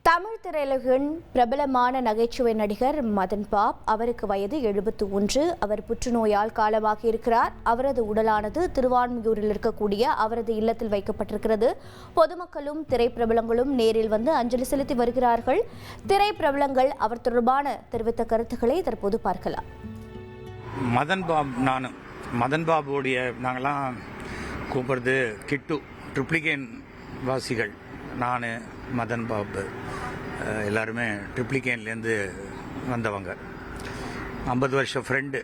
தமிழ் திரையுலகின் பிரபலமான நகைச்சுவை நடிகர் மதன் பாப். அவருக்கு வயது 71. அவர் புற்றுநோயால் காலமாகி இருக்கிறார். அவரது உடலானது திருவான்மியூரில் இருக்கக்கூடிய அவரது இல்லத்தில் வைக்கப்பட்டிருக்கிறது. பொதுமக்களும் திரைப்பிரபலங்களும் நேரில் வந்து அஞ்சலி செலுத்தி வருகிறார்கள். திரைப்பிரபலங்கள் அவர் தொடர்பான தெரிவித்த கருத்துக்களை தற்போது பார்க்கலாம். மதன் பாபுடைய நாங்களாம் கூப்பிடுறது கிட்டு ட்ரிப்ளிகேன் வாசிகள். நான் மதன் பாபு எல்லாருமே ட்ரிப்ளிகேன்லேருந்து வந்தவங்க. 50 வருஷம் ஃப்ரெண்டு.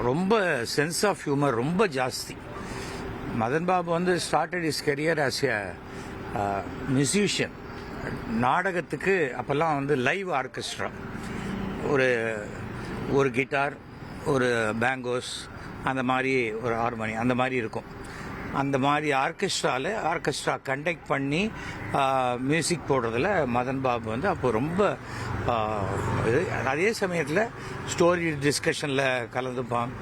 ரொம்ப சென்ஸ் ஆஃப் ஹியூமர் ரொம்ப ஜாஸ்தி. மதன் பாபு வந்து started is career as a musician. நாடகத்துக்கு அப்போல்லாம் வந்து லைவ் ஆர்கெஸ்ட்ரா, ஒரு கிட்டார், ஒரு பேங்கோஸ், அந்த மாதிரி ஒரு ஹார்மோனி, அந்த மாதிரி இருக்கும். அந்த மாதிரி ஆர்கெஸ்ட்ரா கண்டக்ட் பண்ணி மியூசிக் போடுறதுல மதன் பாபு வந்து அப்போ ரொம்ப அதே சமயத்தில் ஸ்டோரி டிஸ்கஷனில் கலந்துப்பான்.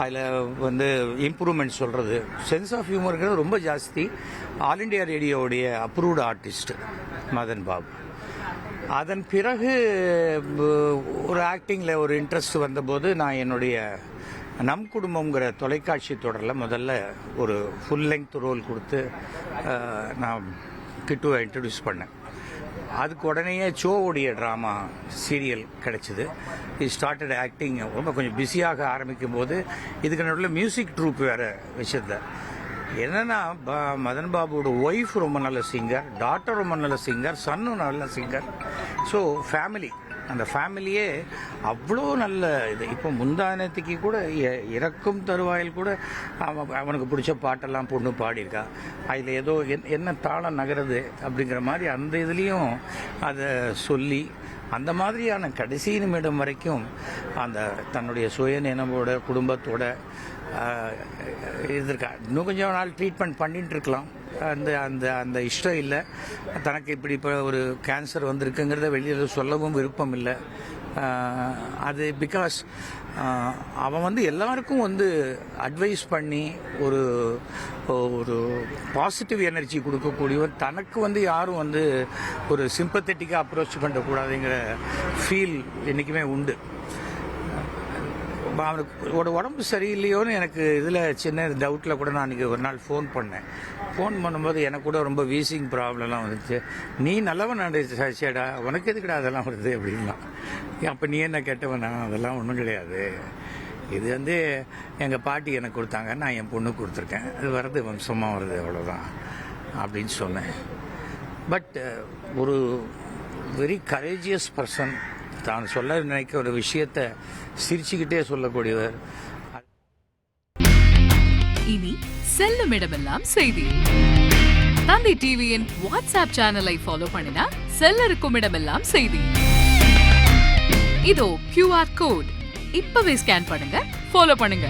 அதில் வந்து இம்ப்ரூவ்மெண்ட் சொல்கிறது, சென்ஸ் ஆஃப் ஹியூமருங்கிறது ரொம்ப ஜாஸ்தி. ஆல் இண்டியா ரேடியோவுடைய அப்ரூவ்டு ஆர்டிஸ்ட் மதன் பாபு. அதன் பிறகு ஒரு ஆக்டிங்கில் ஒரு இன்ட்ரெஸ்ட் வந்தபோது நான் என்னுடைய நம் குடும்பங்கிற தொலைக்காட்சி தொடரில் முதல்ல ஒரு ஃபுல் லெங்த் ரோல் கொடுத்து நான் கிட்டுவை இன்ட்ரடியூஸ் பண்ணேன். அதுக்கு உடனேயே ஷோவுடைய ட்ராமா சீரியல் கிடச்சிது. Started acting. ரொம்ப கொஞ்சம் பிஸியாக ஆரம்பிக்கும் போது இதுக்கு நடுவில் மியூசிக் ட்ரூப் வேறு வச்சிருந்தேன். என்னென்னா மதன் பாபுவோட ஒய்ஃப் ரொம்ப நல்ல சிங்கர், டாட்டர் ரொம்ப நல்ல சிங்கர், சன்னும் நல்ல சிங்கர். ஸோ ஃபேமிலி, அந்த ஃபேமிலியே அவ்வளோ நல்ல இது. இப்போ முந்தானத்துக்கு கூட இறக்கும் தருவாயில் கூட அவனுக்கு பிடிச்ச பாட்டெல்லாம் பொண்ணு பாடியிருக்கா. அதில் ஏதோ என்ன தாளம் நகருது அப்படிங்கிற மாதிரி அந்த இதுலேயும் அதை சொல்லி அந்த மாதிரியான கடைசி நிமிடம் வரைக்கும் அந்த தன்னுடைய சுயநினைவோட குடும்பத்தோட இருக்கா. இன்னும் கொஞ்சம் நாள் ட்ரீட்மெண்ட் பண்ணிட்டு இருக்கலாம். அந்த அந்த அந்த இஷ்டம் இல்லை. தனக்கு இப்படி இப்போ ஒரு கேன்சர் வந்திருக்குங்கிறத வெளியில் சொல்லவும் விருப்பம் இல்லை. அது பிகாஸ் அவன் வந்து எல்லாருக்கும் வந்து அட்வைஸ் பண்ணி ஒரு ஒரு பாசிட்டிவ் எனர்ஜி கொடுக்கக்கூடியவன். தனக்கு வந்து யாரும் வந்து ஒரு சிம்பத்தட்டிக்காக அப்ரோச் பண்ணக்கூடாதுங்கிற ஃபீல் என்றைக்குமே உண்டு. அவனுக்கு உடம்பு சரியில்லையோன்னு எனக்கு இதில் சின்ன டவுட்டில் கூட நான் அன்றைக்கி ஒரு நாள் ஃபோன் பண்ணும்போது எனக்கு கூட ரொம்ப வீசிங் ப்ராப்ளம்லாம் வந்துச்சு. நீ நல்லவன் சேடா, உனக்கு எதுக்குடா அதெல்லாம் வருது அப்படின்னா. அப்போ நீ என்ன கெட்டவனா? அதெல்லாம் ஒன்றும் கிடையாது. இது வந்து எங்கள் பாட்டி எனக்கு கொடுத்தாங்க, நான் என் பொண்ணுக்கு கொடுத்துருக்கேன். அது வர்றது வம்சமாக வருது, அவ்வளோதான் அப்படின்னு சொன்னேன். பட் ஒரு வெரி கரேஜியஸ் பர்சன். தான் சொல்ல நினைக்க ஒரு விஷயத்தை சிரிச்சுக்கிட்டே சொல்லக்கூடியவர். இனி செல்லும் இடமெல்லாம் செய்தி. தந்தி டிவியின் வாட்ஸ்அப் சேனலை ஃபாலோ பண்ணினா செல்ல இருக்கும் இடமெல்லாம் செய்தி. இதோ QR கோட் இப்பவே ஸ்கேன் பண்ணுங்க, ஃபாலோ பண்ணுங்க.